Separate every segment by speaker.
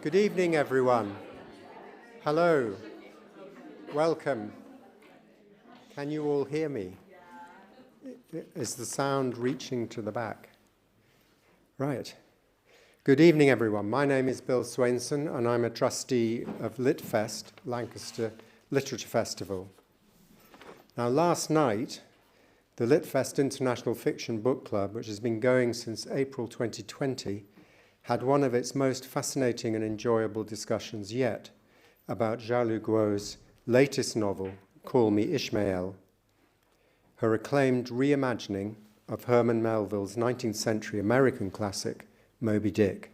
Speaker 1: Good evening, everyone. Hello. Welcome. Can you all hear me? Is the sound reaching to the back? Right. Good evening, everyone. My name is Bill Swainson, and I'm a trustee of Litfest, Lancaster Literature Festival. Now, last night, the Litfest International Fiction Book Club, which has been going since April 2020, had one of its most fascinating and enjoyable discussions yet about Xiaolu Guo's latest novel, Call Me Ishmael, her acclaimed reimagining of Herman Melville's 19th century American classic, Moby Dick.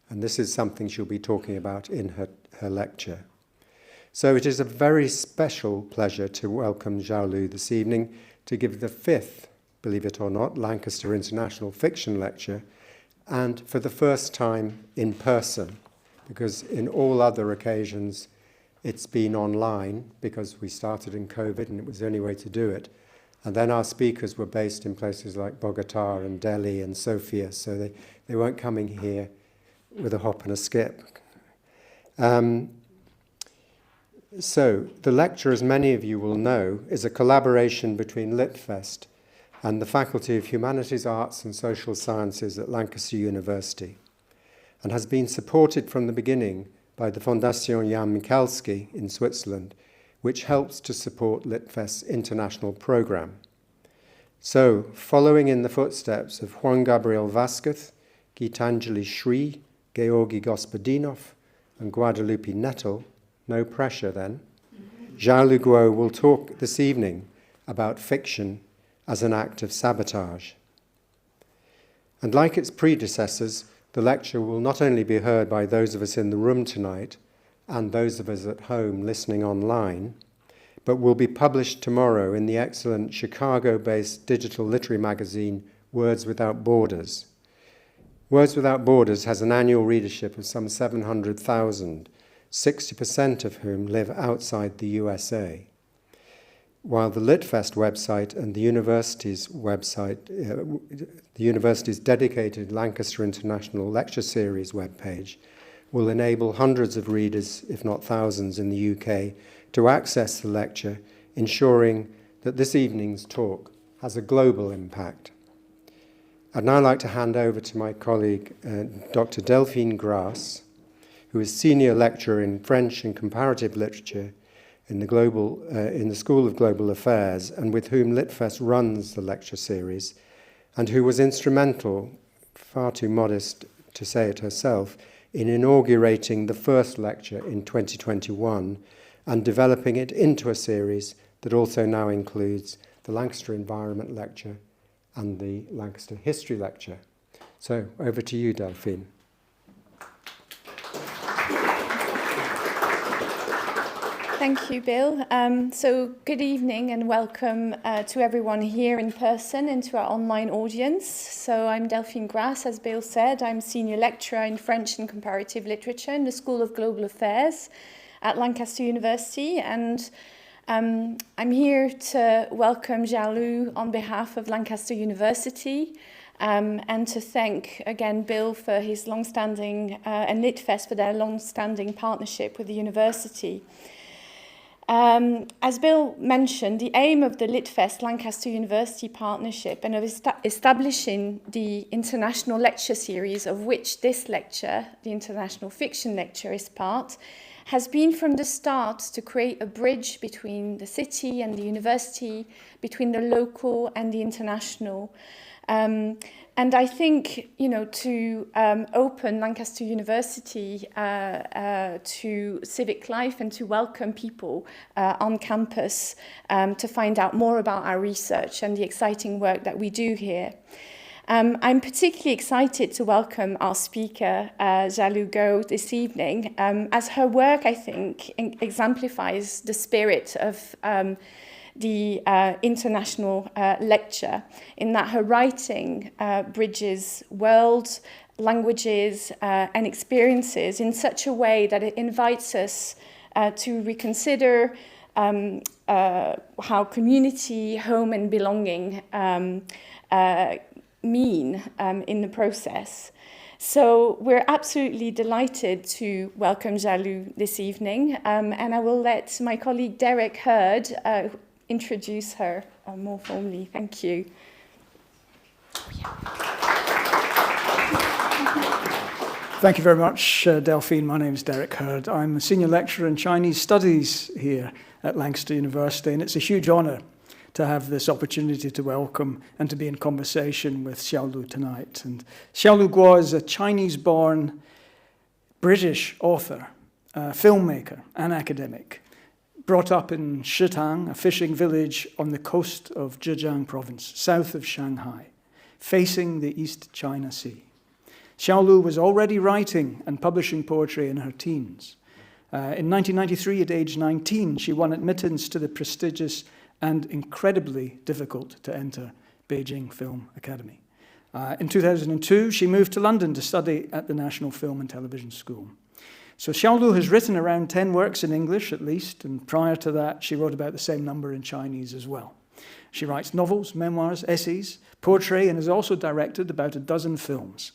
Speaker 1: And this is something she'll be talking about in her lecture. So it is a very special pleasure to welcome Xiaolu this evening to give the 5th, believe it or not, Lancaster International Fiction Lecture, and for the first time in person, because in all other occasions it's been online because we started in COVID and it was the only way to do it. And then our speakers were based in places like Bogota and Delhi and Sofia, so they weren't coming here with a hop and a skip. So the lecture, as many of you will know, is a collaboration between Litfest and the Faculty of Humanities, Arts and Social Sciences at Lancaster University, and has been supported from the beginning by the Fondation Jan Michalski in Switzerland, which helps to support Litfest's international program. So, following in the footsteps of Juan Gabriel Vasquez, Gitanjali Shri, Georgi Gospodinov, and Guadalupe Nettle, no pressure then, Xiaolu Guo will talk this evening about fiction as an act of sabotage. And like its predecessors, the lecture will not only be heard by those of us in the room tonight and those of us at home listening online, but will be published tomorrow in the excellent Chicago-based digital literary magazine Words Without Borders. Words Without Borders has an annual readership of some 700,000, 60% of whom live outside the USA. While the Litfest website and the university's website, the university's dedicated Lancaster International Lecture Series webpage, will enable hundreds of readers, if not thousands, in the UK to access the lecture, ensuring that this evening's talk has a global impact. I'd now like to hand over to my colleague, Dr. Delphine Grasse, who is Senior Lecturer in French and Comparative Literature in the School of Global Affairs, and with whom Litfest runs the lecture series, and who was instrumental, far too modest to say it herself, in inaugurating the first lecture in 2021 and developing it into a series that also now includes the Lancaster Environment Lecture and the Lancaster History Lecture. So over to you, Delphine.
Speaker 2: Thank you, Bill. So good evening and welcome to everyone here in person and to our online audience. So I'm Delphine Grasse, as Bill said. I'm Senior Lecturer in French and Comparative Literature in the School of Global Affairs at Lancaster University. And I'm here to welcome Xiaolu on behalf of Lancaster University and to thank, again, Bill for his long-standing, and Litfest for their long-standing partnership with the university. As Bill mentioned, the aim of the Litfest Lancaster University partnership and of establishing the international lecture series of which this lecture, the International Fiction Lecture, is part, has been from the start to create a bridge between the city and the university, between the local and the international. And I think, to open Lancaster University to civic life and to welcome people on campus to find out more about our research and the exciting work that we do here. I'm particularly excited to welcome our speaker, Xiaolu Guo, this evening, as her work, I think, exemplifies the spirit of the international lecture, in that her writing bridges worlds, languages, and experiences in such a way that it invites us to reconsider how community, home, and belonging mean in the process. So we're absolutely delighted to welcome Xiaolu this evening, and I will let my colleague Derek Hurd introduce her more formally. Thank you.
Speaker 3: Thank you very much, Delphine. My name is Derek Hurd. I'm a senior lecturer in Chinese studies here at Lancaster University, and it's a huge honour to have this opportunity to welcome and to be in conversation with Xiaolu tonight. And Xiaolu Guo is a Chinese-born British author, filmmaker, and academic, brought up in Shitang, a fishing village on the coast of Zhejiang province, south of Shanghai, facing the East China Sea. Xiaolu was already writing and publishing poetry in her teens. In 1993, at age 19, she won admittance to the prestigious and incredibly difficult to enter Beijing Film Academy. In 2002, she moved to London to study at the National Film and Television School. So Xiaolu has written around 10 works in English, at least, and prior to that, she wrote about the same number in Chinese as well. She writes novels, memoirs, essays, poetry, and has also directed about a dozen films,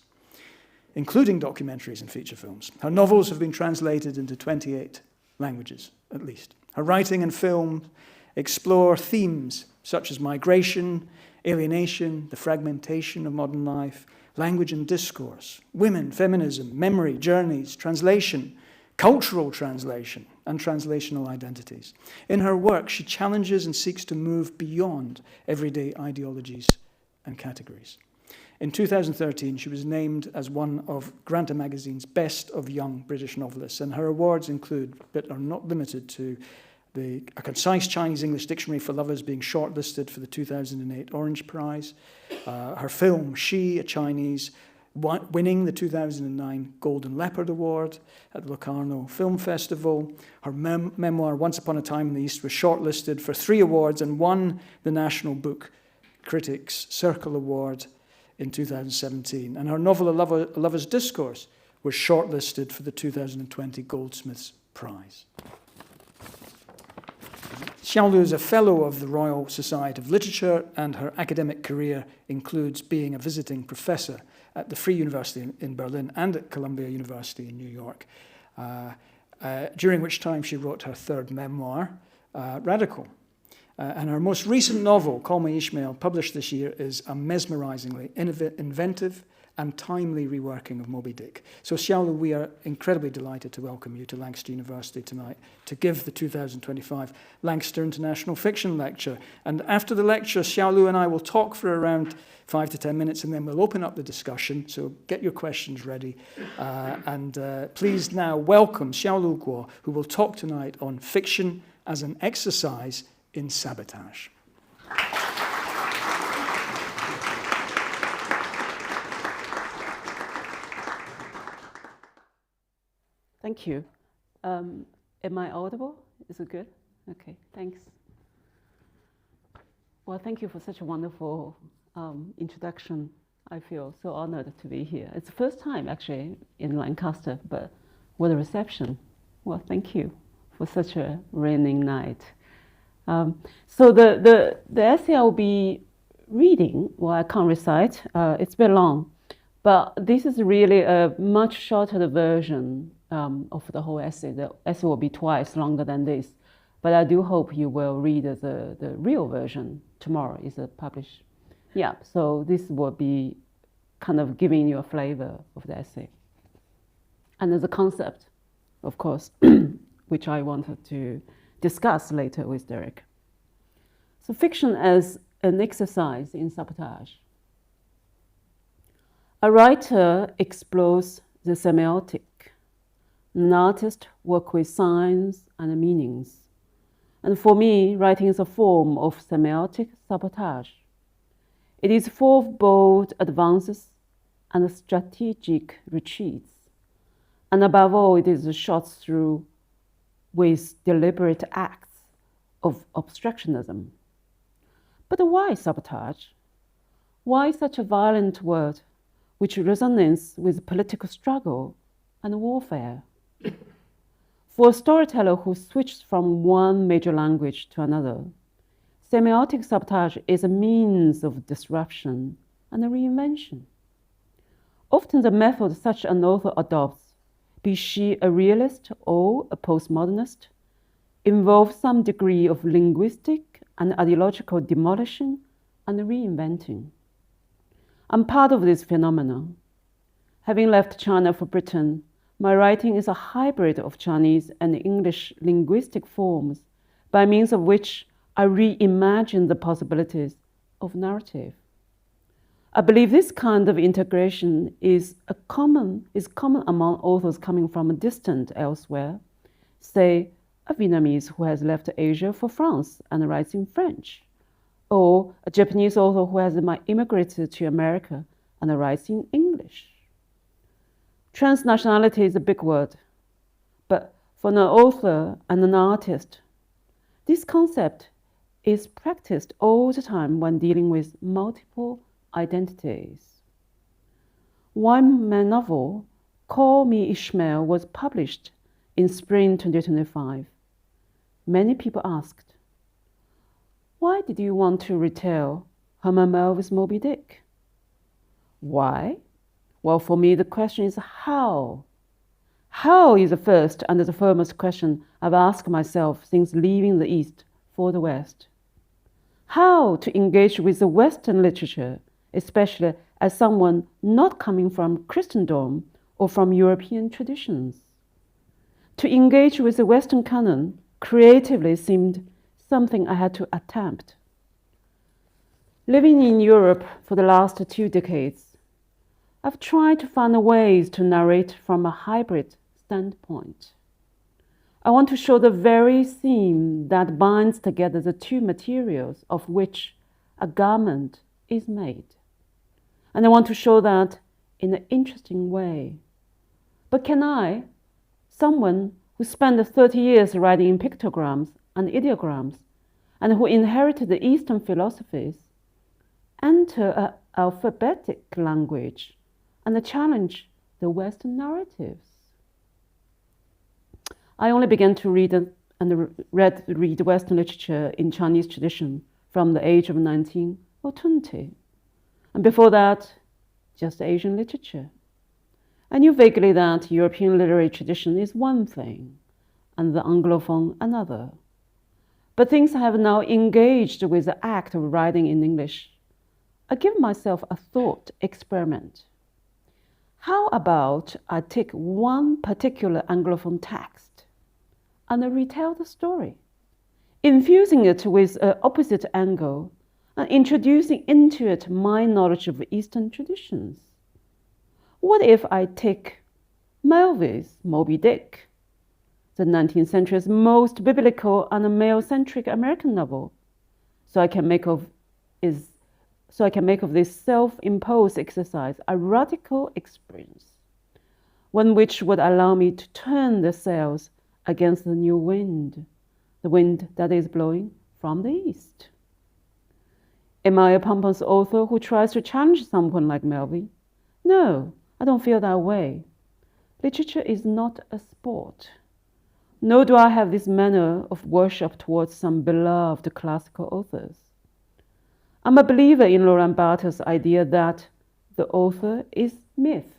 Speaker 3: including documentaries and feature films. Her novels have been translated into 28 languages, at least. Her writing and film explore themes such as migration, alienation, the fragmentation of modern life, language and discourse, women, feminism, memory, journeys, translation, cultural translation, and translational identities. In her work, she challenges and seeks to move beyond everyday ideologies and categories. In 2013, she was named as one of Granta magazine's best of young British novelists, and her awards include, but are not limited to, a concise Chinese-English dictionary for lovers being shortlisted for the 2008 Orange Prize, her film She, a Chinese, winning the 2009 Golden Leopard Award at the Locarno Film Festival. Her memoir Once Upon a Time in the East was shortlisted for 3 awards and won the National Book Critics Circle Award in 2017. And her novel A Lover's Discourse was shortlisted for the 2020 Goldsmiths Prize. Xiaolu is a fellow of the Royal Society of Literature, and her academic career includes being a visiting professor at the Free University in Berlin and at Columbia University in New York, during which time she wrote her 3rd memoir, Radical. And her most recent novel, Call Me Ishmael, published this year, is a mesmerizingly inventive and timely reworking of Moby Dick. So Xiaolu, we are incredibly delighted to welcome you to Lancaster University tonight to give the 2025 Lancaster International Fiction Lecture. And after the lecture, Xiaolu and I will talk for around 5 to 10 minutes, and then we'll open up the discussion. So get your questions ready. Please now welcome Xiaolu Guo, who will talk tonight on fiction as an exercise in sabotage.
Speaker 4: Thank you. Am I audible? Is it good? Okay, thanks. Well, thank you for such a wonderful introduction. I feel so honored to be here. It's the first time actually in Lancaster, but what a reception. Well, thank you for such a raining night. So the essay I'll be reading, well, I can't recite, it's very long, but this is really a much shorter version of the whole essay. The essay will be twice longer than this, but I do hope you will read the real version tomorrow. Is published. Yeah, so this will be kind of giving you a flavor of the essay. And there's a concept, of course, which I wanted to discuss later with Derek. So fiction as an exercise in sabotage. A writer explores the semiotic. An artist works with signs and meanings. And for me, writing is a form of semiotic sabotage. It is full of bold advances and strategic retreats. And above all, it is shot through with deliberate acts of obstructionism. But why sabotage? Why such a violent word which resonates with political struggle and warfare? For a storyteller who switched from one major language to another, semiotic sabotage is a means of disruption and a reinvention. often the method such an author adopts, be she a realist or a postmodernist, involves some degree of linguistic and ideological demolition and reinventing. I'm part of this phenomenon. Having left China for Britain, my writing is a hybrid of Chinese and English linguistic forms by means of which I reimagine the possibilities of narrative. I believe this kind of integration is common among authors coming from a distant elsewhere, say a Vietnamese who has left Asia for France and writes in French, or a Japanese author who has immigrated to America and writes in English. Transnationality is a big word, but for an author and an artist, this concept is practiced all the time when dealing with multiple identities. One my novel, Call Me Ishmael, was published in spring 2025. Many people asked, why did you want to retell Herman Melville's Moby Dick? Why? Well, for me, the question is how. How is the first and the foremost question I've asked myself since leaving the East for the West. How to engage with the Western literature, especially as someone not coming from Christendom or from European traditions. To engage with the Western canon creatively seemed something I had to attempt. Living in Europe for the last 2 decades, I've tried to find ways to narrate from a hybrid standpoint. I want to show the very theme that binds together the 2 materials of which a garment is made. And I want to show that in an interesting way. But can I, someone who spent 30 years writing in pictograms and ideograms, and who inherited the Eastern philosophies, enter an alphabetic language and challenge the Western narratives? I only began to read Western literature in Chinese tradition from the age of 19 or 20. And before that, just Asian literature. I knew vaguely that European literary tradition is one thing, and the Anglophone another. But things have now engaged with the act of writing in English. I give myself a thought experiment. How about I take one particular Anglophone text and I retell the story, infusing it with an opposite angle and introducing into it my knowledge of Eastern traditions? What if I take Melville's Moby Dick, the 19th century's most biblical and male-centric American novel, so I can make of this self-imposed exercise a radical experience, one which would allow me to turn the sails against the new wind, the wind that is blowing from the east. Am I a pompous author who tries to challenge someone like Melville? No, I don't feel that way. Literature is not a sport. Nor do I have this manner of worship towards some beloved classical authors. I'm a believer in Laurent Barthes' idea that the author is myth.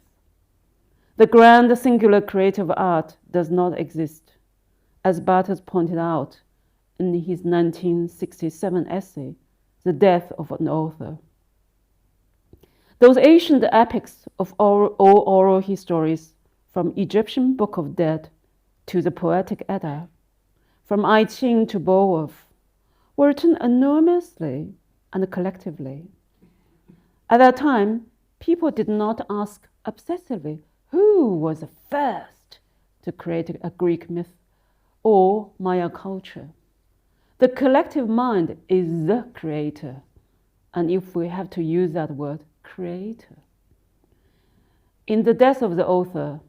Speaker 4: The grand singular creative art does not exist, as Barthes pointed out in his 1967 essay, The Death of an Author. Those ancient epics of oral histories, from Egyptian Book of Dead to the Poetic Edda, from I Ching to Beowulf, were written enormously and collectively. At that time, people did not ask obsessively who was the first to create a Greek myth or Maya culture. The collective mind is the creator, and if we have to use that word, creator. In The Death of the Author,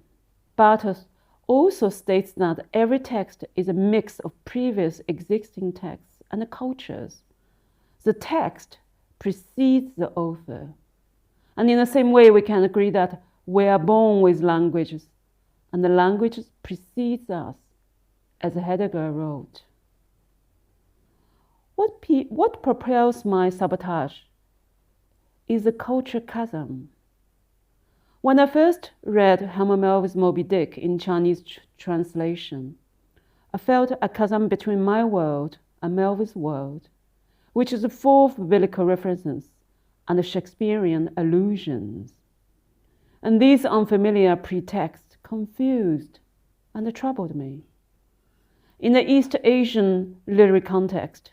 Speaker 4: Barthes also states that every text is a mix of previous existing texts and cultures. The text precedes the author. And in the same way, we can agree that we are born with languages, and the language precedes us, as Heidegger wrote. What propels my sabotage is the culture chasm. When I first read Herman Melville's Moby Dick in Chinese translation, I felt a chasm between my world and Melville's world, which is full of biblical references and Shakespearean allusions. And these unfamiliar pretexts confused and troubled me. In the East Asian literary context,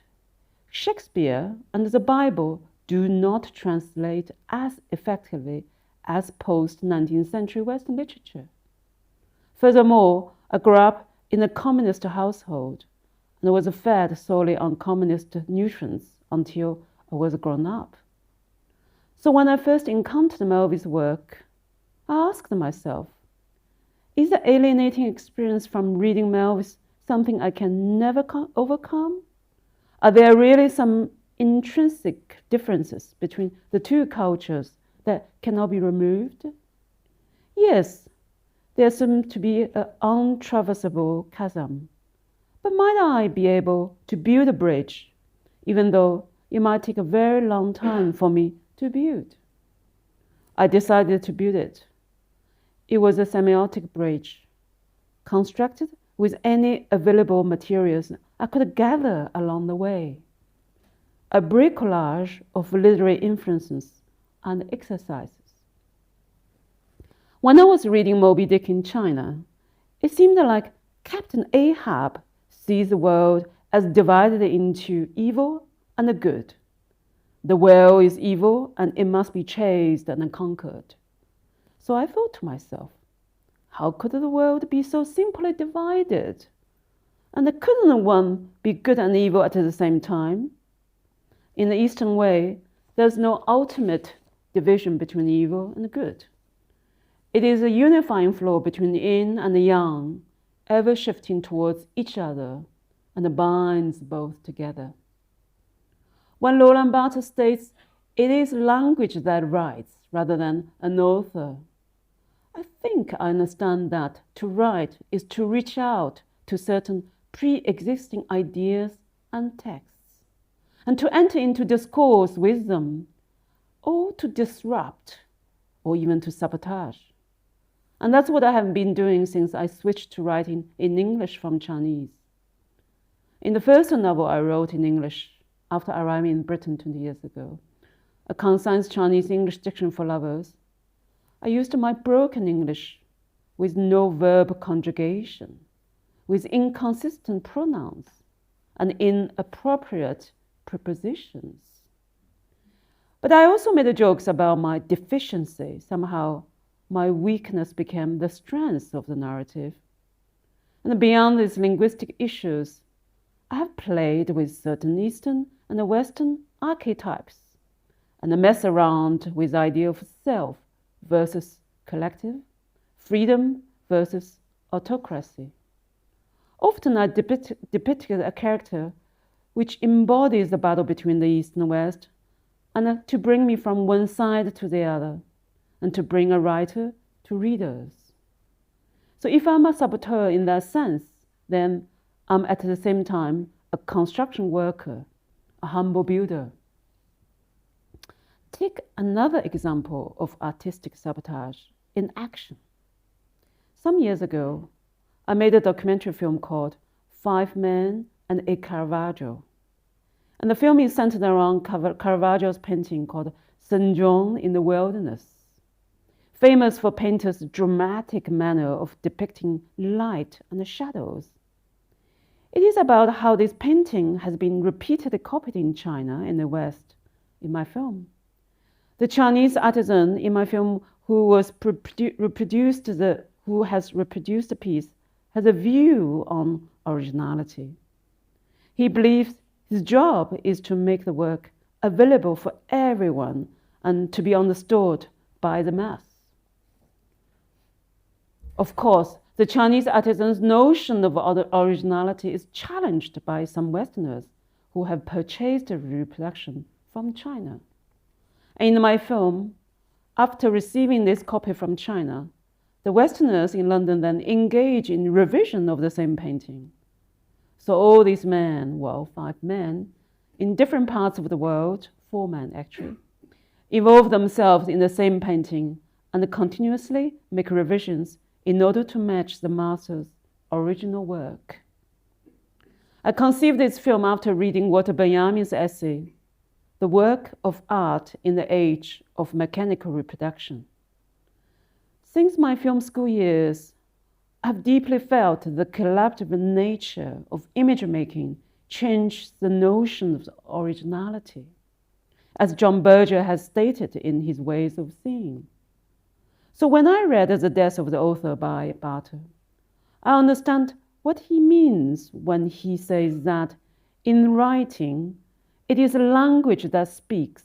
Speaker 4: Shakespeare and the Bible do not translate as effectively as post-19th century Western literature. Furthermore, I grew up in a communist household and was fed solely on communist nutrients until I was grown up. So when I first encountered Melville's work, I asked myself, is the alienating experience from reading Melville something I can never overcome? Are there really some intrinsic differences between the two cultures that cannot be removed? Yes, there seems to be an untraversable chasm. But might I be able to build a bridge, even though it might take a very long time for me to build? I decided to build it. It was a semiotic bridge, constructed with any available materials I could gather along the way. A bricolage of literary influences and exercises. When I was reading Moby Dick in China, it seemed like Captain Ahab sees the world as divided into evil and good. The whale is evil and it must be chased and conquered. So I thought to myself, how could the world be so simply divided? And couldn't one be good and evil at the same time? In the Eastern way, there's no ultimate division between evil and good. It is a unifying flow between the yin and the yang, ever shifting towards each other, and binds both together. When Roland Barthes states, it is language that writes rather than an author, I think I understand that to write is to reach out to certain pre-existing ideas and texts, and to enter into discourse with them, or to disrupt, or even to sabotage. And that's what I have been doing since I switched to writing in English from Chinese. In the first novel I wrote in English after arriving in Britain 20 years ago, a concise Chinese-English diction for lovers, I used my broken English with no verb conjugation, with inconsistent pronouns and inappropriate prepositions. But I also made jokes about my deficiency. Somehow, my weakness became the strength of the narrative. And beyond these linguistic issues, I have played with certain Eastern and Western archetypes and messed around with the idea of self versus collective, freedom versus autocracy. Often I depicted a character which embodies the battle between the East and West, and to bring me from one side to the other, and to bring a writer to readers. So if I'm a saboteur in that sense, then I'm at the same time a construction worker, a humble builder. Take another example of artistic sabotage in action. Some years ago, I made a documentary film called 5 Men and a Caravaggio. And the film is centered around Caravaggio's painting called St. John in the Wilderness, famous for painters' dramatic manner of depicting light and shadows. It is about how this painting has been repeatedly copied in China and the West in my film. The Chinese artisan in my film who has reproduced the piece has a view on originality. He believes his job is to make the work available for everyone and to be understood by the mass. Of course, the Chinese artisan's notion of originality is challenged by some Westerners who have purchased a reproduction from China. In my film, after receiving this copy from China, the Westerners in London then engage in revision of the same painting. So all these men, 5 men, in different parts of the world, 4 men actually, involve themselves in the same painting and continuously make revisions in order to match the master's original work. I conceived this film after reading Walter Benjamin's essay, The Work of Art in the Age of Mechanical Reproduction. Since my film school years, I've deeply felt the collaborative nature of image making changed the notion of originality, as John Berger has stated in his Ways of Seeing. So when I read The Death of the Author by Barter, I understand what he means when he says that in writing, it is a language that speaks,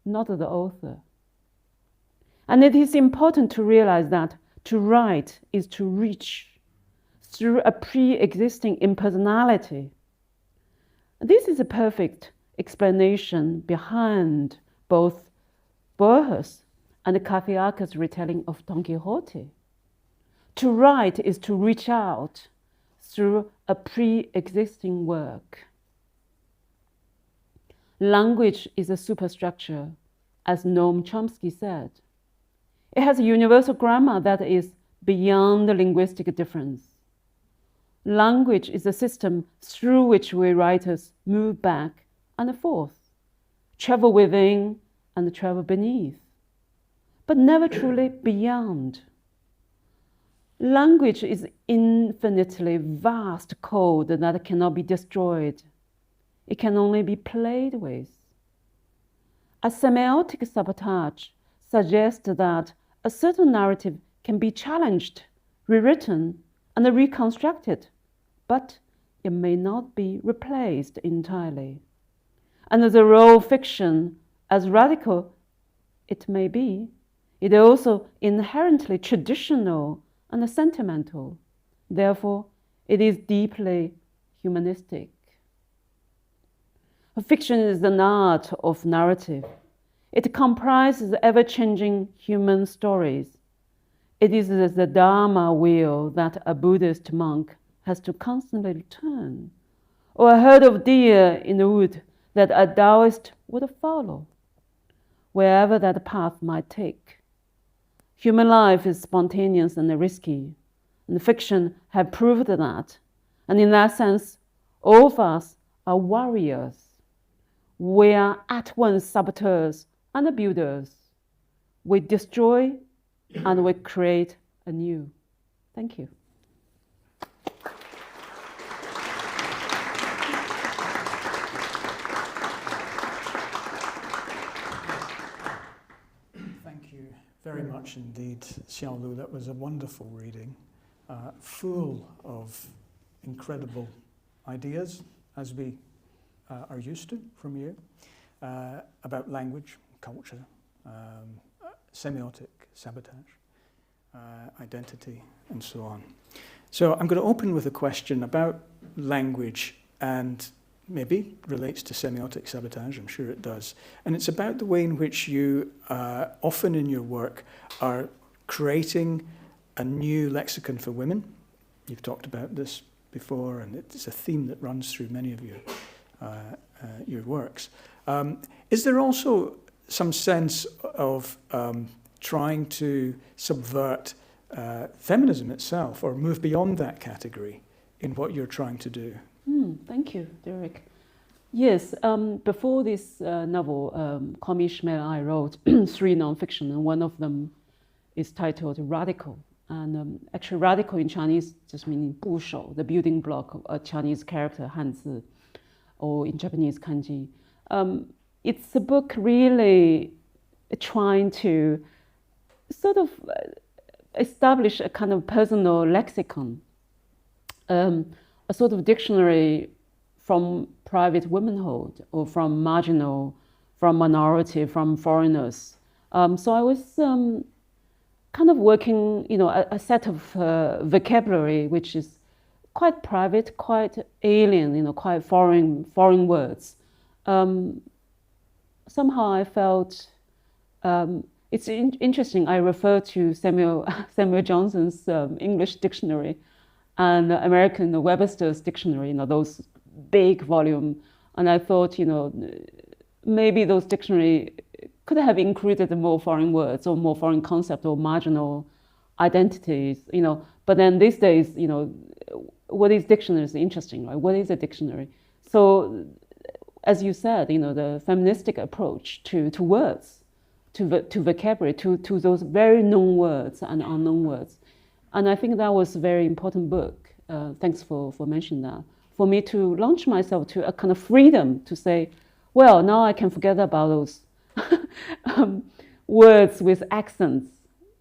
Speaker 4: not the author. And it is important to realize that to write is to reach through a pre-existing impersonality. This is a perfect explanation behind both Borges and Cafiaca's retelling of Don Quixote. To write is to reach out through a pre-existing work. Language is a superstructure, as Noam Chomsky said. It has a universal grammar that is beyond the linguistic difference. Language is a system through which we writers move back and forth, travel within and travel beneath, but never truly beyond. Language is infinitely vast code that cannot be destroyed. It can only be played with. A semiotic sabotage suggests that a certain narrative can be challenged, rewritten, and reconstructed, but it may not be replaced entirely. And the role of fiction, as radical it may be, it is also inherently traditional and sentimental. Therefore, it is deeply humanistic. Fiction is an art of narrative. It comprises ever-changing human stories. It is the Dharma wheel that a Buddhist monk has to constantly turn, or a herd of deer in the wood that a Taoist would follow, wherever that path might take. Human life is spontaneous and risky, and fiction have proved that. And in that sense, all of us are warriors. We are at once saboteurs and builders. We destroy and we create anew. Thank you.
Speaker 3: Thank you very much indeed, Xiaolu. That was a wonderful reading, full of incredible ideas, as we are used to from you, about language, culture, semiotic, sabotage, identity, and so on. So I'm going to open with a question about language, and maybe relates to semiotic sabotage, I'm sure it does. And it's about the way in which you, often in your work, are creating a new lexicon for women. You've talked about this before, and it's a theme that runs through many of your works. Is there also some sense of trying to subvert feminism itself, or move beyond that category in what you're trying to do?
Speaker 4: Thank you, Derek. Yes, before this novel, Call Me Ishmael, I wrote 3 nonfiction, and one of them is titled Radical. And actually, radical in Chinese just meaning 部首, the building block of a Chinese character, Hanzi, or in Japanese, kanji. It's a book really trying to sort of establish a kind of personal lexicon, a sort of dictionary from private womanhood, or from marginal, from minority, from foreigners. So I was kind of working, a set of vocabulary which is quite private, quite alien, quite foreign words. Somehow I felt it's interesting. I refer to Samuel Johnson's English dictionary and American Webster's dictionary, those big volume. And I thought, maybe those dictionary could have included more foreign words or more foreign concepts or marginal identities, But then these days, what is dictionary is interesting, right? What is a dictionary? So, as you said, the feministic approach to words, to vocabulary, to those very known words and unknown words. And I think that was a very important book. Thanks for mentioning that. For me to launch myself to a kind of freedom to say, well, now I can forget about those words with accents,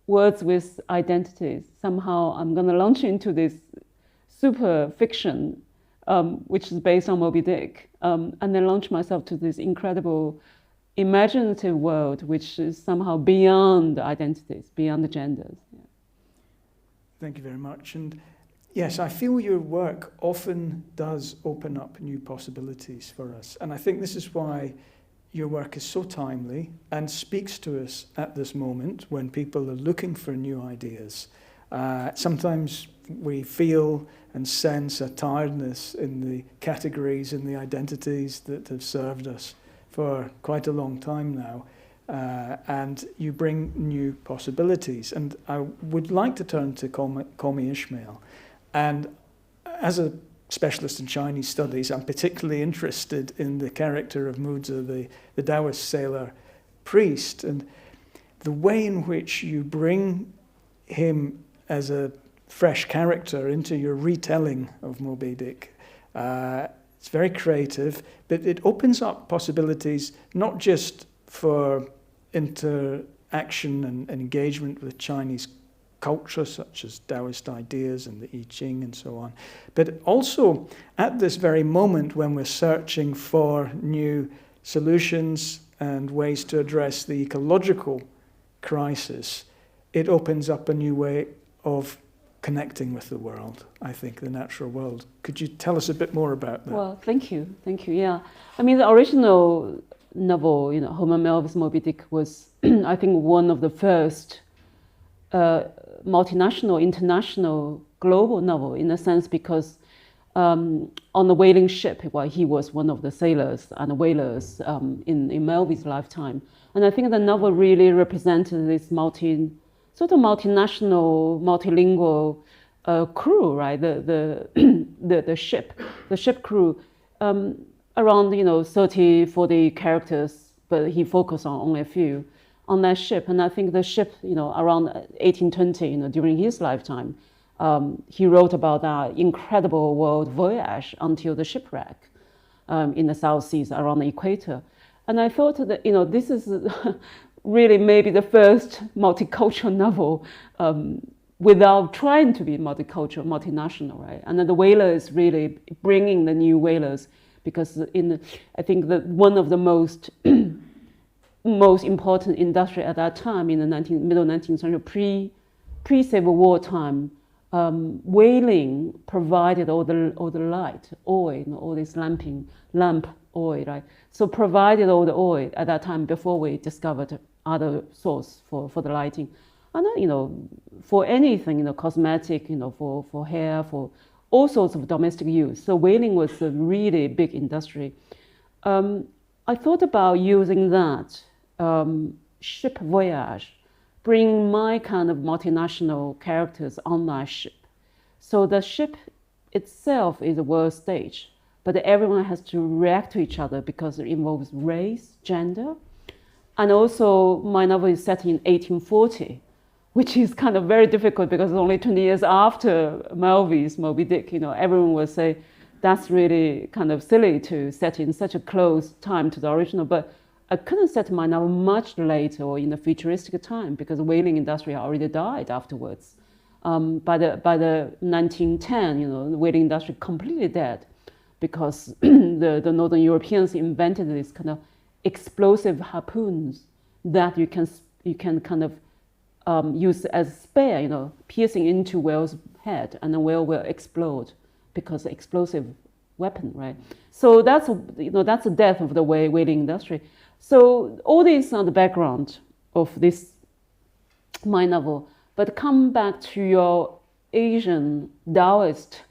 Speaker 4: words with identities. Somehow I'm going to launch into this super fiction, which is based on Moby Dick, and then launch myself to this incredible imaginative world, which is somehow beyond identities, beyond the genders. Yeah.
Speaker 3: Thank you very much. And yes, I feel your work often does open up new possibilities for us. And I think this is why your work is so timely and speaks to us at this moment when people are looking for new ideas. Sometimes we feel and sense a tiredness in the categories and the identities that have served us for quite a long time now. And you bring new possibilities. And I would like to turn to Call Me Ishmael. And as a specialist in Chinese studies, I'm particularly interested in the character of Muzi, the Taoist sailor priest, and the way in which you bring him as a fresh character into your retelling of Moby Dick. It's very creative, but it opens up possibilities not just for interaction and engagement with Chinese culture, such as Taoist ideas and the I Ching and so on, but also at this very moment when we're searching for new solutions and ways to address the ecological crisis, it opens up a new way of connecting with the world, I think, the natural world. Could you tell us a bit more about that?
Speaker 4: Well, thank you, yeah. I mean, the original novel, Herman Melville's Moby Dick was, I think, one of the first multinational, international, global novel in a sense because on the whaling ship, well, he was one of the sailors and whalers in Melville's lifetime. And I think the novel really represented this sort of multinational, multilingual crew, right? The ship crew, around 30, 40 characters, but he focused on only a few on that ship. And I think the ship, around 1820, during his lifetime, he wrote about that incredible world voyage until the shipwreck in the South Seas around the equator. And I thought that, this is really maybe the first multicultural novel without trying to be multicultural, multinational, right? And then the whaler is really bringing the new whalers because I think that one of the most important industry at that time in the middle 19th century, pre-Civil War time, whaling provided all the light, oil, all this lamp oil, right? So provided all the oil at that time before we discovered other source for the lighting. And for anything, cosmetic, for hair, for all sorts of domestic use. So whaling was a really big industry. I thought about using that ship voyage, bring my kind of multinational characters on that ship. So the ship itself is a world stage, but everyone has to react to each other because it involves race, gender. And also my novel is set in 1840, which is kind of very difficult because only 20 years after Melville's Moby Dick, everyone will say that's really kind of silly to set in such a close time to the original. But I couldn't set my novel much later or in the futuristic time because the whaling industry already died afterwards. By the 1910, the whaling industry completely dead because the Northern Europeans invented this kind of explosive harpoons that you can kind of use as a spear, piercing into whale's head, and the whale will explode because explosive weapon, right? So that's the death of the whaling industry. So all these are the background of this my novel. But come back to your Asian Taoist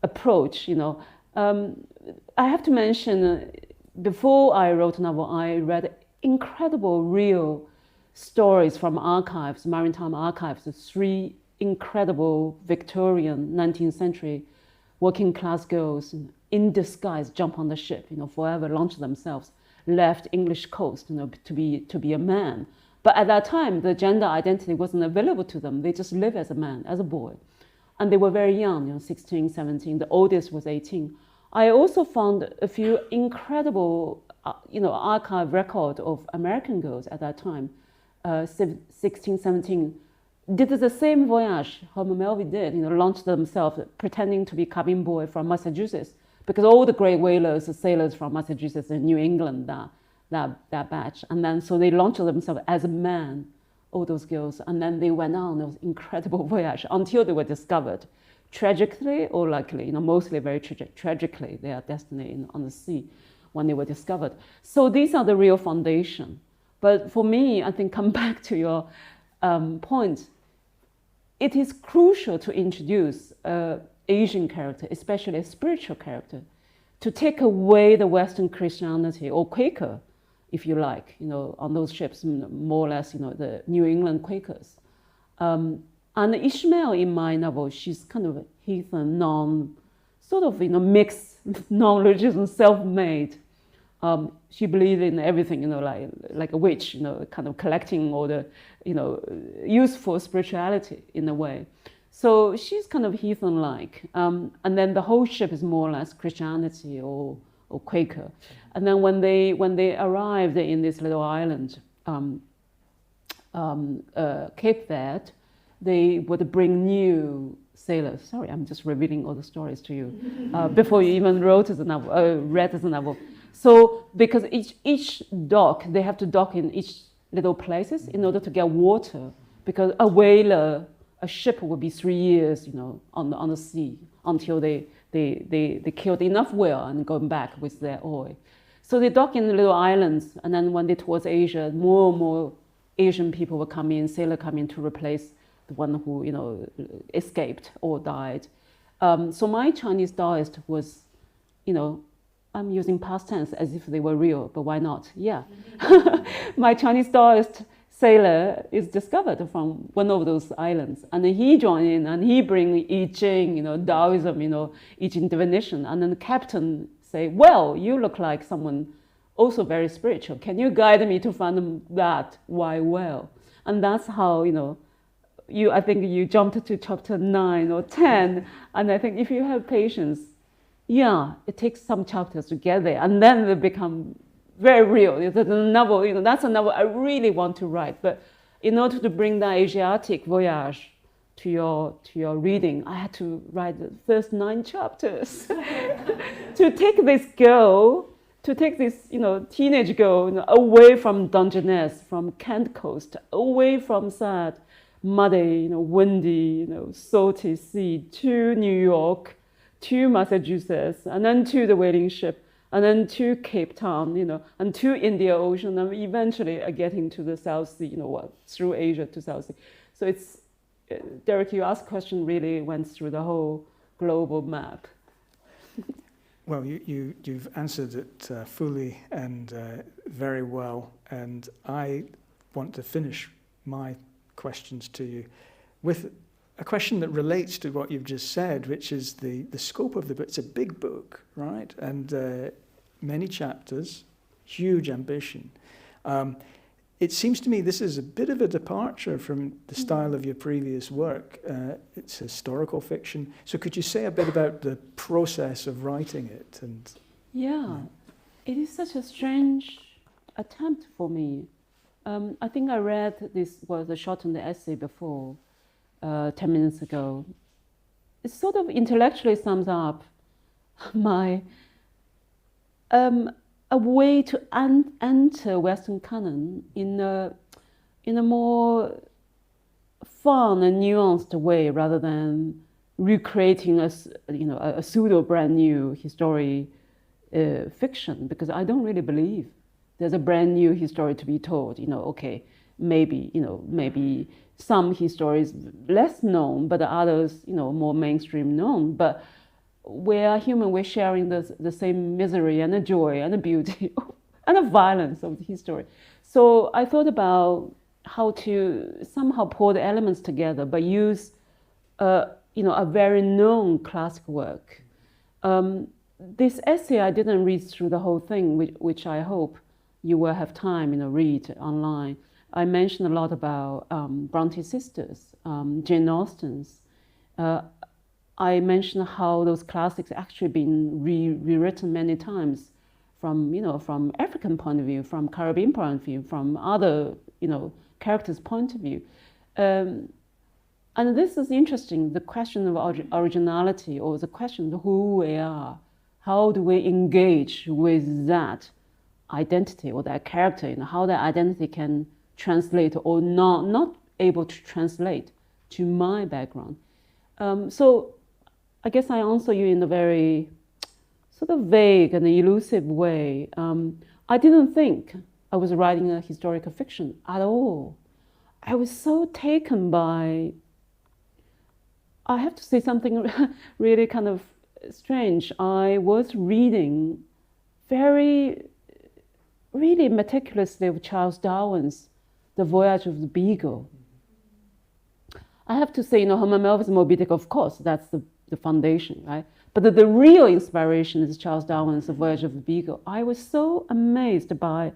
Speaker 4: approach. I have to mention before I wrote a novel, I read incredible real stories from archives, maritime archives, the 3 incredible Victorian 19th century working class girls in disguise jump on the ship, forever launch themselves, left English coast, to be a man. But at that time, the gender identity wasn't available to them. They just live as a man, as a boy. And they were very young, 16, 17. The oldest was 18. I also found a few incredible, archive record of American girls at that time, 16, 17, did the same voyage Herman Melville did, launched themselves pretending to be cabin boy from Massachusetts, because all the great whalers, the sailors from Massachusetts and New England, that batch. And then so they launched themselves as a man, all those girls, and then they went on those incredible voyage until they were discovered. Tragically or luckily, mostly very tragically, their destiny on the sea when they were discovered. So these are the real foundation. But for me, I think, come back to your point, it is crucial to introduce Asian character, especially a spiritual character, to take away the Western Christianity, or Quaker, if you like, on those ships, more or less, the New England Quakers. And Ishmael in my novel, she's kind of heathen, mixed, non-religious and self-made. She believed in everything, like a witch, kind of collecting all the, useful spirituality in a way. So she's kind of heathen-like. And then the whole ship is more or less Christianity or Quaker. And then when they arrived in this little island, Cape Verde, they would bring new sailors. Sorry, I'm just revealing all the stories to you before you even read the novel. So because each dock, they have to dock in each little places in order to get water, because a whaler, a ship would be 3 years, on the sea until they killed enough whale and going back with their oil. So they dock in the little islands, and then when they towards Asia, more and more Asian people will come in, sailor come in to replace the one who escaped or died. So my Chinese Taoist was, I'm using past tense as if they were real, but why not? Yeah. My Chinese Taoist sailor is discovered from one of those islands, and then he joined in and he bring I Ching, Taoism, I Ching divination, and then the captain say, well, you look like someone also very spiritual. Can you guide me to find that? Why well? And that's how, I think you jumped to chapter 9 or 10, and I think if you have patience, yeah, it takes some chapters to get there, and then they become very real. It's a novel, that's a novel I really want to write. But in order to bring that Asiatic voyage to your reading, I had to write the first 9 chapters to take this girl, teenage girl, away from Dungeness, from Kent coast, away from sad, muddy, windy, salty sea, to New York, to Massachusetts, and then to the whaling ship, and then to Cape Town, and to India Ocean, and eventually getting to the South Sea, through Asia to South Sea. So it's, Derek, your asked question really went through the whole global map.
Speaker 3: Well, you've answered it fully and very well, and I want to finish my questions to you with a question that relates to what you've just said, which is the scope of the book. It's a big book, right? And many chapters, huge ambition. It seems to me this is a bit of a departure from the style of your previous work. It's historical fiction. So could you say a bit about the process of writing it?
Speaker 4: Yeah, it is such a strange attempt for me. I think I read this was a shortened essay before, 10 minutes ago. It sort of intellectually sums up my a way to enter Western canon in a more fun and nuanced way, rather than recreating a pseudo brand new history fiction, because I don't really believe there's a brand new history to be told. Okay, maybe some histories less known, but the others, more mainstream known. But we are human, we're sharing the same misery and the joy and the beauty and the violence of the history. So I thought about how to somehow pull the elements together, but use a very known classic work. This essay, I didn't read through the whole thing, which I hope you will have time, read online. I mentioned a lot about Bronte sisters, Jane Austen's. I mentioned how those classics actually been rewritten many times from African point of view, from Caribbean point of view, from other, characters' point of view. And this is interesting, the question of originality, or the question of who we are. How do we engage with that identity or that character, how that identity can translate or not able to translate to my background. So I guess I answer you in a very sort of vague and elusive way. I didn't think I was writing a historical fiction at all. I was so taken by, I have to say something really kind of strange. I was reading really meticulously of Charles Darwin's The Voyage of the Beagle. I have to say, Herman Melville's Moby Dick, of course, that's the foundation, right? But the real inspiration is Charles Darwin's The Voyage of the Beagle. I was so amazed by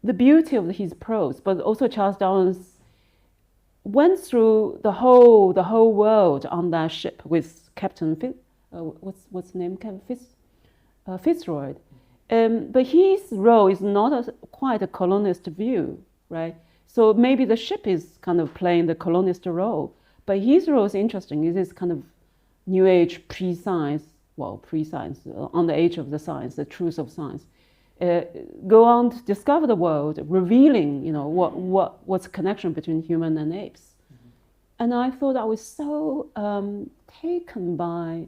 Speaker 4: the beauty of his prose, but also Charles Darwin's went through the whole world on that ship with Captain what's the name? Fitzroy. But his role is not quite a colonist view, right? So maybe the ship is kind of playing the colonist role, but his role is interesting. It is kind of New Age pre-science, on the age of the science, the truth of science. Go on to discover the world, revealing, what's the connection between human and apes. Mm-hmm. And I thought I was so taken by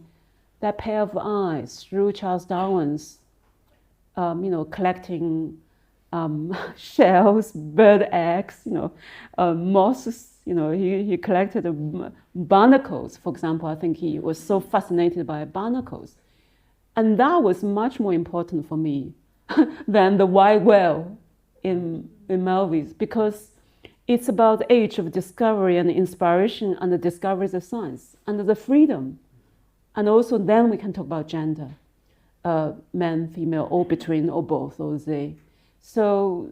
Speaker 4: that pair of eyes through Charles Darwin's, collecting shells, bird eggs, mosses. He collected barnacles, for example. I think he was so fascinated by barnacles. And that was much more important for me than the white whale in Melville's, because it's about the age of discovery and inspiration and the discoveries of science and the freedom. And also then we can talk about gender, man, female, or between, or both, or they. So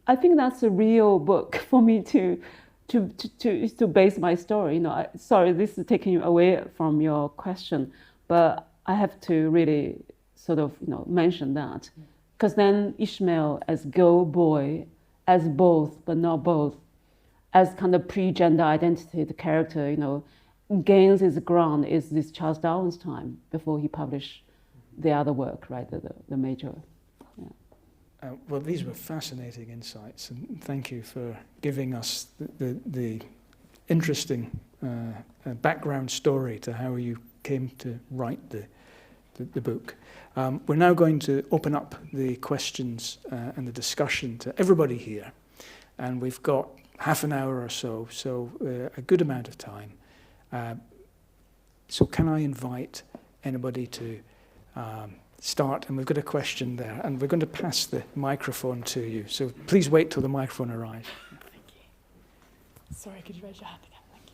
Speaker 4: I think that's a real book for me to base my story. Sorry, this is taking you away from your question, but I have to really sort of mention that, because then Ishmael as girl boy, as both but not both, as kind of pre-gender identity, the character gains his ground is this Charles Darwin's time before he published the other work, right? The major. Yeah.
Speaker 3: Well, these were fascinating insights, and thank you for giving us the interesting background story to how you came to write the book. We're now going to open up the questions and the discussion to everybody here, and we've got half an hour or so a good amount of time. So can I invite anybody to start? And we've got a question there, and we're going to pass the microphone to you. So please wait till the microphone arrives.
Speaker 2: Thank you. Sorry, could you raise your hand again? Thank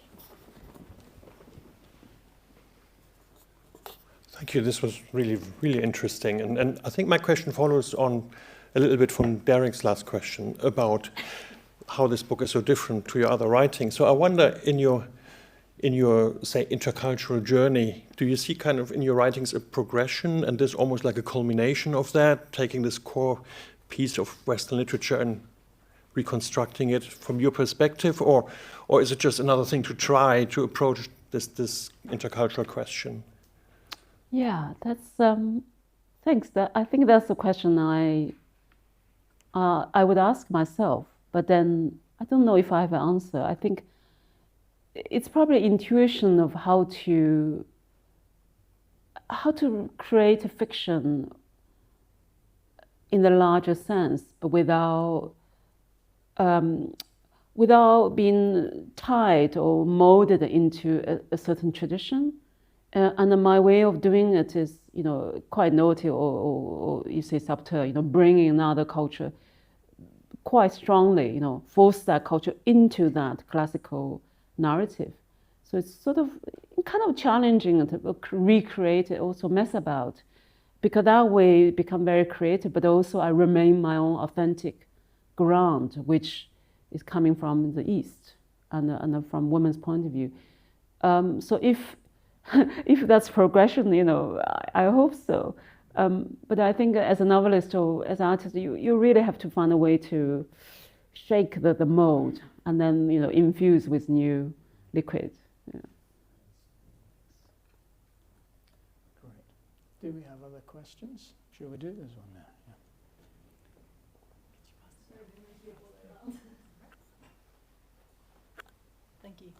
Speaker 2: you.
Speaker 5: Thank you. This was really, really interesting. And I think my question follows on a little bit from Derek's last question about how this book is so different to your other writing. So I wonder, in your say intercultural journey, do you see kind of in your writings a progression, and this almost like a culmination of that, taking this core piece of Western literature and reconstructing it from your perspective, or is it just another thing to try to approach this intercultural question?
Speaker 4: Yeah, that's thanks. I think that's the question I would ask myself, but then I don't know if I have an answer. I think it's probably intuition of how to create a fiction in the larger sense, but without being tied or molded into a certain tradition. And my way of doing it is, quite naughty, or you say subtle, bringing another culture quite strongly, force that culture into that classical narrative. So it's sort of kind of challenging to recreate it, also mess about, because that way it become very creative, but also I remain my own authentic ground, which is coming from the East and from women's point of view. So if that's progression, I hope so. But I think as a novelist or as an artist, you really have to find a way to shake the mold and then infuse with new liquid. Yeah.
Speaker 3: Great. Do we have other questions? Shall we do this one now? Yeah.
Speaker 6: Thank you.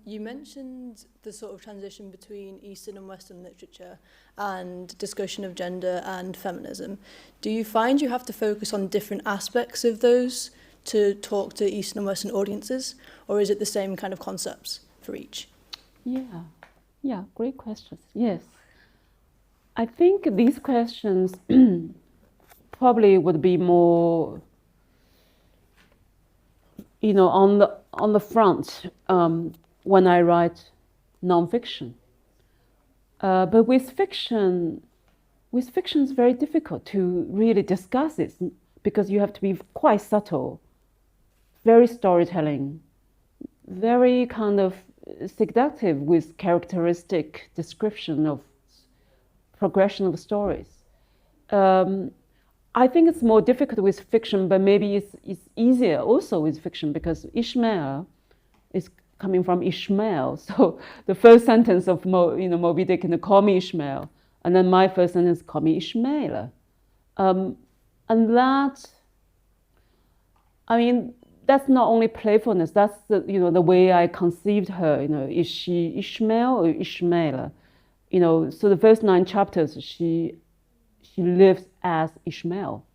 Speaker 6: You mentioned the sort of transition between Eastern and Western literature and discussion of gender and feminism. Do you find you have to focus on different aspects of those to talk to Eastern and Western audiences, or is it the same kind of concepts for each?
Speaker 4: Yeah, great questions. Yes. I think these questions probably would be more on the front when I write nonfiction. But with fiction it's very difficult to really discuss it because you have to be quite subtle, very storytelling, very kind of seductive with characteristic description of progression of stories. I think it's more difficult with fiction, but maybe it's easier also with fiction because Ishmael is coming from Ishmael. So the first sentence of Moby Dick, call me Ishmael, and then my first sentence, call me Ishmael. And that, that's not only playfulness. That's the way I conceived her. Is she Ishmael or Ishmael? So the first 9 chapters, she lives as Ishmael.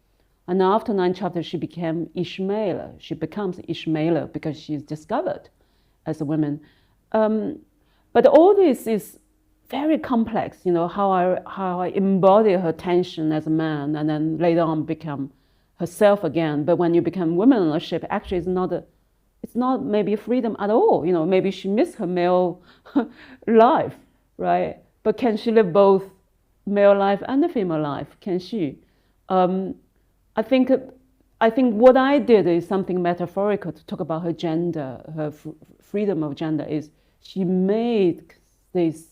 Speaker 4: And after 9 chapters, she became Ishmael. She becomes Ishmael because she's discovered as a woman. But all this is very complex, how I embody her tension as a man and then later on become herself again. But when you become woman on a ship, actually it's not maybe freedom at all. Maybe she missed her male life, right? But can she live both male life and the female life? Can she? I think what I did is something metaphorical to talk about her gender, her freedom of gender. Is she made this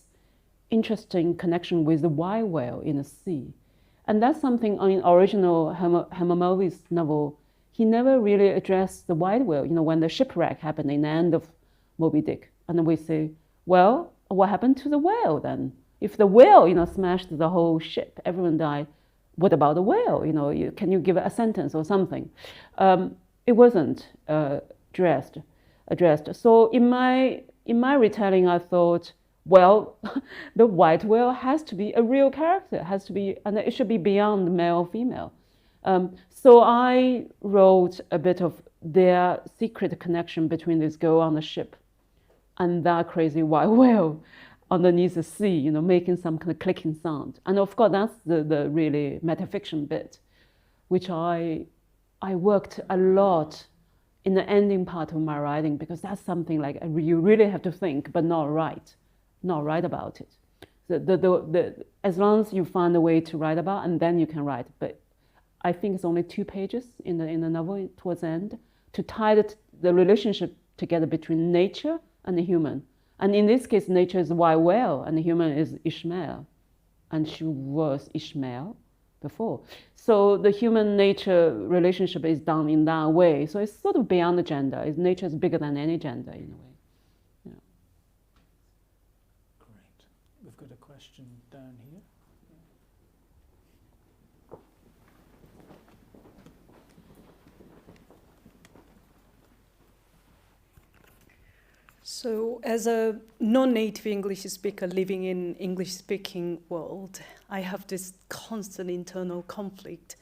Speaker 4: interesting connection with the white whale in the sea, and that's something in original Hemimovi's novel. He never really addressed the white whale. When the shipwreck happened in the end of Moby Dick, and then we say, well, what happened to the whale then? If the whale, smashed the whole ship, everyone died, what about the whale? Can you give a sentence or something? It wasn't addressed. So in my retelling, I thought, well, the white whale has to be a real character, and it should be beyond male or female. So I wrote a bit of their secret connection between this girl on the ship and that crazy white whale underneath the sea, making some kind of clicking sound. And of course, that's the really metafiction bit, which I worked a lot in the ending part of my writing, because that's something like you really have to think, but not write about it. As long as you find a way to write about, and then you can write. But I think it's only 2 pages in the novel towards the end to tie the relationship together between nature and the human. And in this case, nature is the white whale and the human is Ishmael. And she was Ishmael before. So the human-nature relationship is done in that way. So it's sort of beyond the gender. Nature is bigger than any gender in a way. Yeah.
Speaker 3: Great. We've got a question down here.
Speaker 7: So as a non-native English speaker living in English-speaking world, I have this constant internal conflict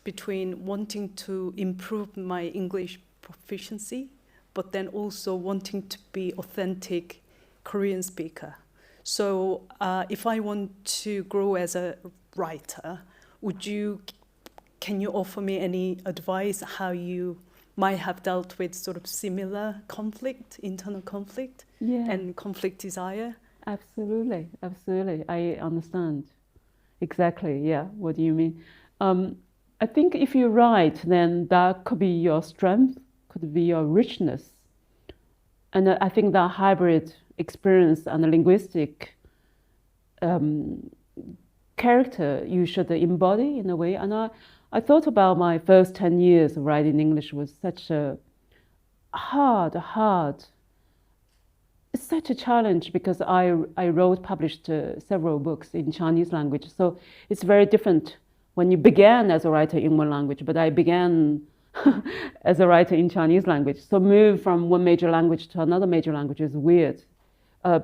Speaker 7: between wanting to improve my English proficiency, but then also wanting to be authentic Korean speaker. So if I want to grow as a writer, would you can you offer me any advice how you might have dealt with sort of similar conflict, internal conflict, and conflict desire?
Speaker 4: Absolutely, absolutely. I understand exactly. Yeah, what do you mean? I think if you write, then that could be your strength, could be your richness, and I think that hybrid experience and linguistic character you should embody in a way. And I thought about my first 10 years of writing English was such a it's such a challenge because I published several books in Chinese language. So it's very different when you began as a writer in one language, but I began as a writer in Chinese language. So move from one major language to another major language is weird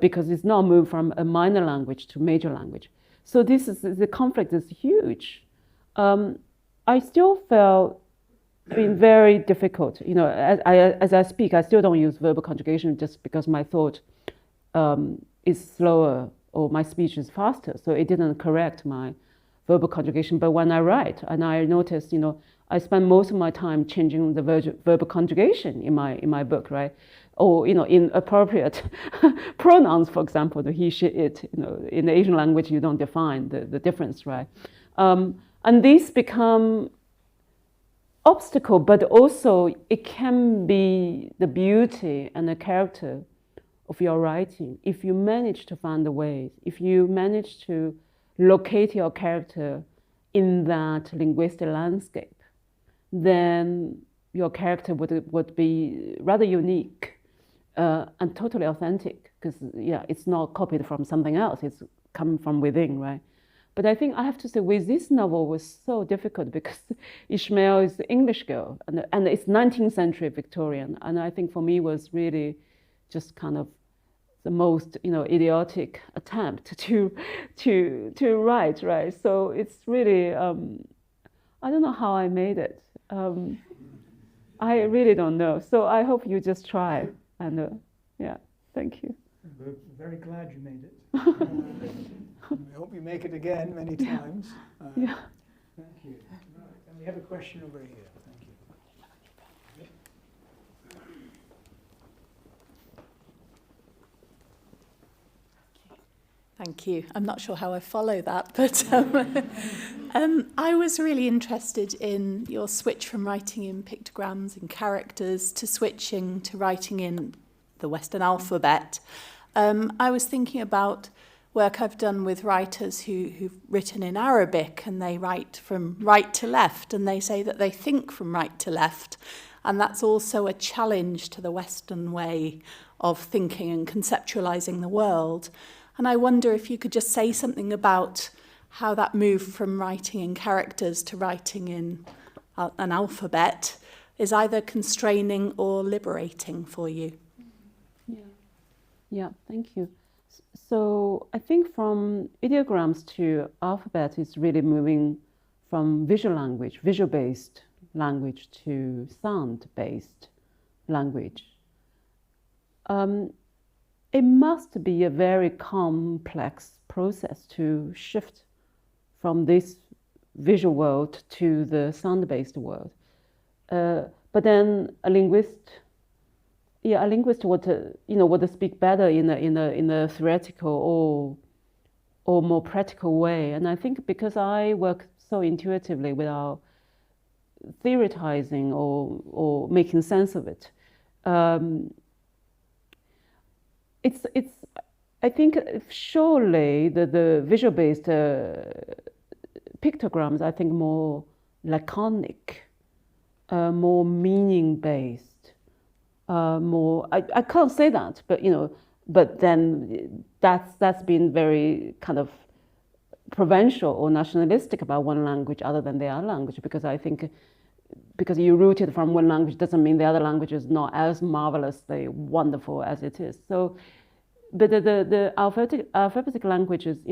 Speaker 4: because it's not move from a minor language to major language. So the conflict is huge. I still felt very difficult. You know, as I speak, I still don't use verbal conjugation just because my thought is slower or my speech is faster. So it didn't correct my verbal conjugation. But when I write, and I noticed, you know, I spend most of my time changing the verbal conjugation in my book, right? Or, you know, in appropriate pronouns, for example, the he, she, it. You know, in the Asian language, you don't define the difference, right? And these become obstacle, but also it can be the beauty and the character of your writing. If you manage to find the ways, if you manage to locate your character in that linguistic landscape, then your character would be rather unique and totally authentic, because it's not copied from something else, it's coming from within, right? But I think I have to say with this novel was so difficult because Ishmael is the English girl and it's 19th century Victorian. And I think for me was really just kind of the most, you know, idiotic attempt to write, right? So it's really, I don't know how I made it. I really don't know. So I hope you just try. And thank you.
Speaker 3: We're very glad you made it. I hope you make it again many times. Thank you. Right. And we have a question over here. Thank you.
Speaker 8: Thank you. I'm not sure how I follow that, but I was really interested in your switch from writing in pictograms and characters to switching to writing in the Western alphabet. I was thinking about work I've done with writers who've written in Arabic, and they write from right to left, and they say that they think from right to left. And that's also a challenge to the Western way of thinking and conceptualizing the world. And I wonder if you could just say something about how that move from writing in characters to writing in an alphabet is either constraining or liberating for you.
Speaker 4: Yeah, thank you. So I think from ideograms to alphabet is really moving from visual-based language to sound-based language. It must be a very complex process to shift from this visual world to the sound-based world. But then a linguist would speak better in a theoretical or more practical way. And I think because I work so intuitively without theorizing or making sense of it, I think surely the visual-based pictograms, I think more laconic, more meaning-based. More, I can't say that, but then that's been very kind of provincial or nationalistic about one language other than the other language, because I think because you rooted from one language doesn't mean the other language is not as marvelously wonderful as it is. So, but the alphabetic languages,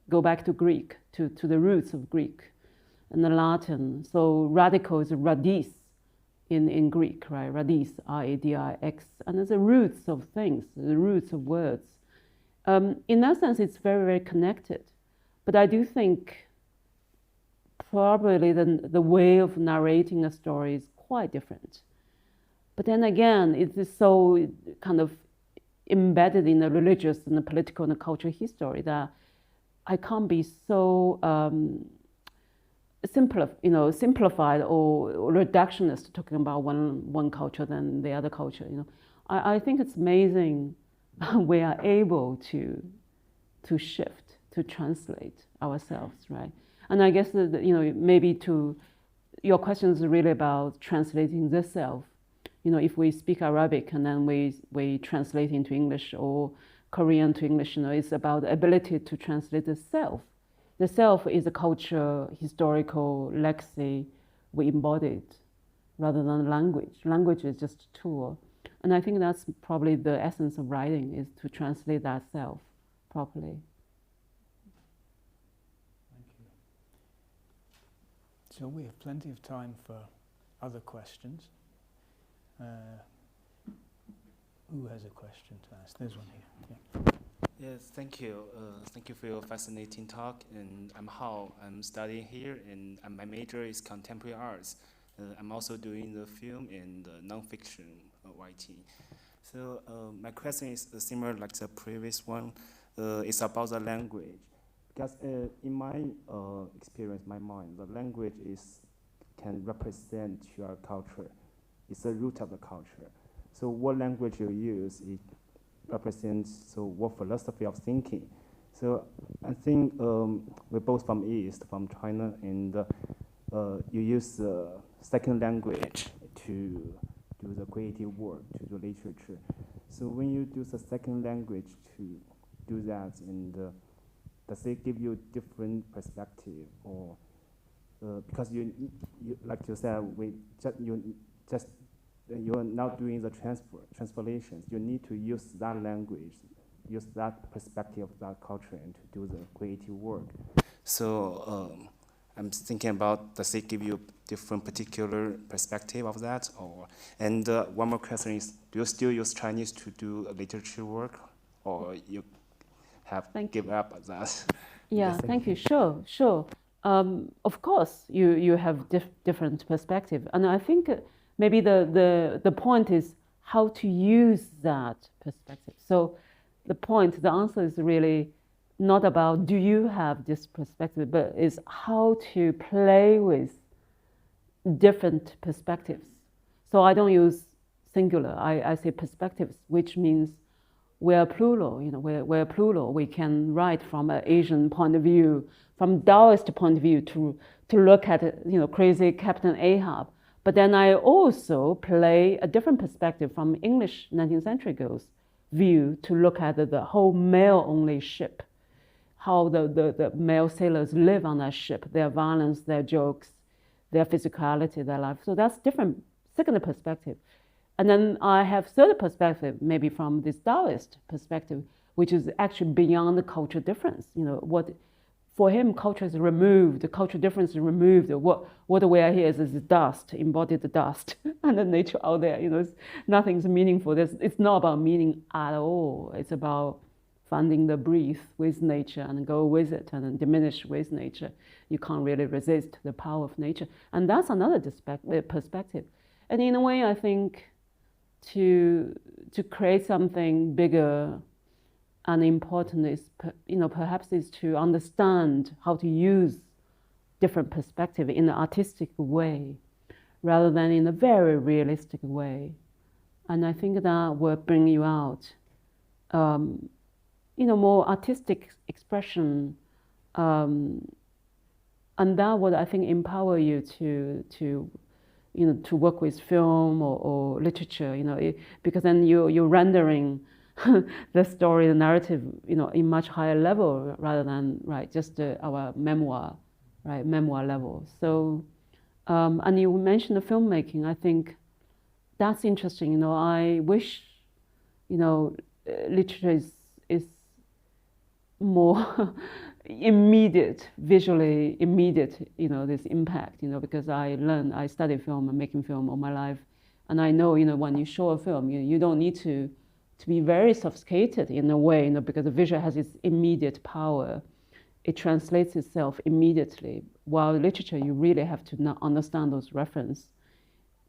Speaker 4: go back to Greek, to the roots of Greek and the Latin. So radical is radis in Greek, right? Radis, R-A-D-I-X, and there's the roots of things, the roots of words. In that sense, it's very, very connected. But I do think probably the way of narrating a story is quite different. But then again, it is so kind of embedded in the religious and the political and the cultural history that I can't be so simplified or reductionist talking about one culture than the other culture. I think it's amazing we are able to shift, to translate ourselves, right? And I guess maybe your question is really about translating the self. If we speak Arabic and then we translate into English or Korean to English, it's about the ability to translate the self. The self is a culture, historical legacy we embodied rather than language. Language is just a tool. And I think that's probably the essence of writing, is to translate that self properly.
Speaker 3: Thank you. So we have plenty of time for other questions. Who has a question to ask? There's one here. Yeah.
Speaker 9: Yes, thank you. Thank you for your fascinating talk. And I'm Hao. I'm studying here, and my major is contemporary arts. I'm also doing the film and non-fiction writing. So my question is similar like the previous one. It's about the language. Because in my experience, my mind, the language can represent your culture. It's the root of the culture. So what language you use, it represents what philosophy of thinking. So I think we're both from East, from China, and you use second language to do the creative work, to do literature. So when you do the second language to do that, and does it give you different perspective, or because you like you said, you're now doing the translations. You need to use that language, use that perspective of that culture, and to do the creative work. So I'm thinking about, does it give you different particular perspective of that? And one more question is, do you still use Chinese to do literature work, or you have given up on that?
Speaker 4: Yeah, thank you. Sure. Of course, you have different perspective, and I think maybe the point is how to use that perspective. So the answer is really not about do you have this perspective, but is how to play with different perspectives. So I don't use singular, I say perspectives, which means we're plural, we're plural. We can write from an Asian point of view, from Taoist point of view to look at crazy Captain Ahab. But then I also play a different perspective from English 19th century girls' view to look at the whole male-only ship, how the male sailors live on that ship, their violence, their jokes, their physicality, their life. So that's different, second perspective. And then I have third perspective, maybe from this Taoist perspective, which is actually beyond the cultural difference. What for him, culture is removed, the cultural difference is removed. What we are here is dust, embodied dust, and the nature out there. Nothing's meaningful. It's not about meaning at all. It's about finding the breath with nature and go with it and then diminish with nature. You can't really resist the power of nature. And that's another perspective. And in a way, I think to create something bigger and important is, perhaps is to understand how to use different perspective in an artistic way rather than in a very realistic way. And I think that will bring you out, more artistic expression, and that would, I think, empower you to work with film or literature, because then you're rendering the story, the narrative, in much higher level rather than just our memoir level. So, and you mentioned the filmmaking. I think that's interesting. I wish, literature is more immediate, visually immediate. This impact. Because I studied film and making film all my life, and I know, when you show a film, you don't need to be very sophisticated in a way, because the visual has its immediate power. It translates itself immediately while literature, you really have to understand those references.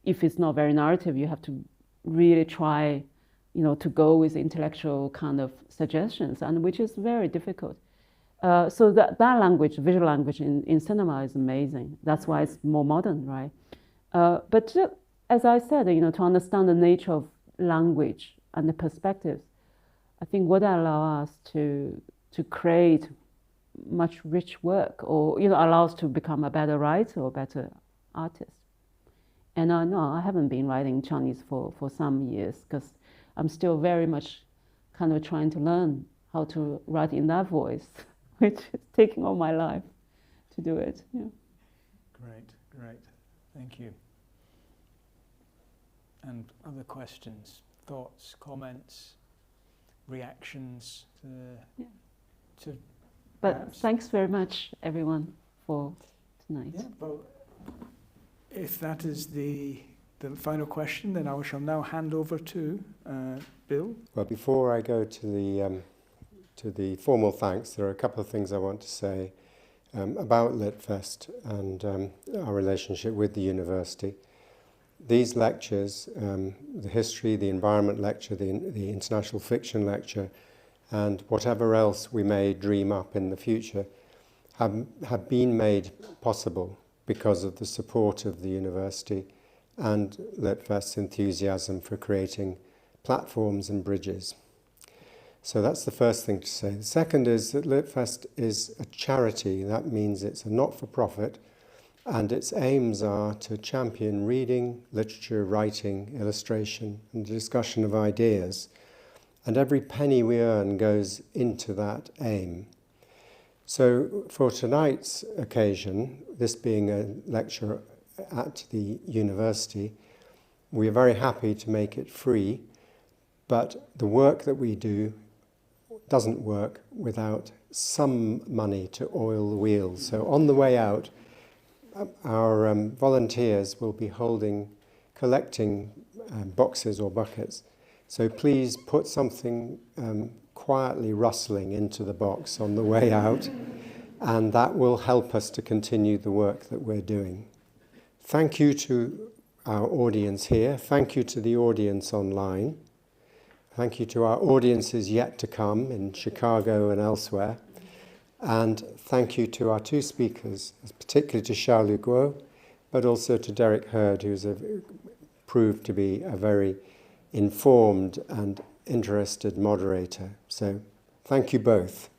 Speaker 4: If it's not very narrative, you have to really try, to go with intellectual kind of suggestions, and which is very difficult. So that language, visual language in cinema is amazing. That's why it's more modern, right? But as I said, to understand the nature of language and the perspectives, I think what allow us to create much rich work, or allow us to become a better writer or better artist. And I haven't been writing Chinese for some years, because I'm still very much kind of trying to learn how to write in that voice, which is taking all my life to do it. Yeah.
Speaker 3: Great. Thank you. And other questions, thoughts, comments, reactions to
Speaker 4: But
Speaker 3: perhaps?
Speaker 4: Thanks very much, everyone, for tonight.
Speaker 3: Yeah, well, if that is the final question, then I shall now hand over to Bill.
Speaker 1: Well, before I go to the formal thanks, there are a couple of things I want to say about Litfest and our relationship with the university. These lectures, the history, the environment lecture, the international fiction lecture, and whatever else we may dream up in the future, have been made possible because of the support of the university and Litfest's enthusiasm for creating platforms and bridges. So that's the first thing to say. The second is that Litfest is a charity. That means it's a not-for-profit, and its aims are to champion reading, literature, writing, illustration, and discussion of ideas. And every penny we earn goes into that aim. So for tonight's occasion, this being a lecture at the university, we are very happy to make it free, but the work that we do doesn't work without some money to oil the wheels. So on the way out, our volunteers will be collecting boxes or buckets. So please put something quietly rustling into the box on the way out, and that will help us to continue the work that we're doing. Thank you to our audience here. Thank you to the audience online. Thank you to our audiences yet to come in Chicago and elsewhere. And thank you to our two speakers, particularly to Xiaolu, but also to Derek Hurd, who's proved to be a very informed and interested moderator. So thank you both.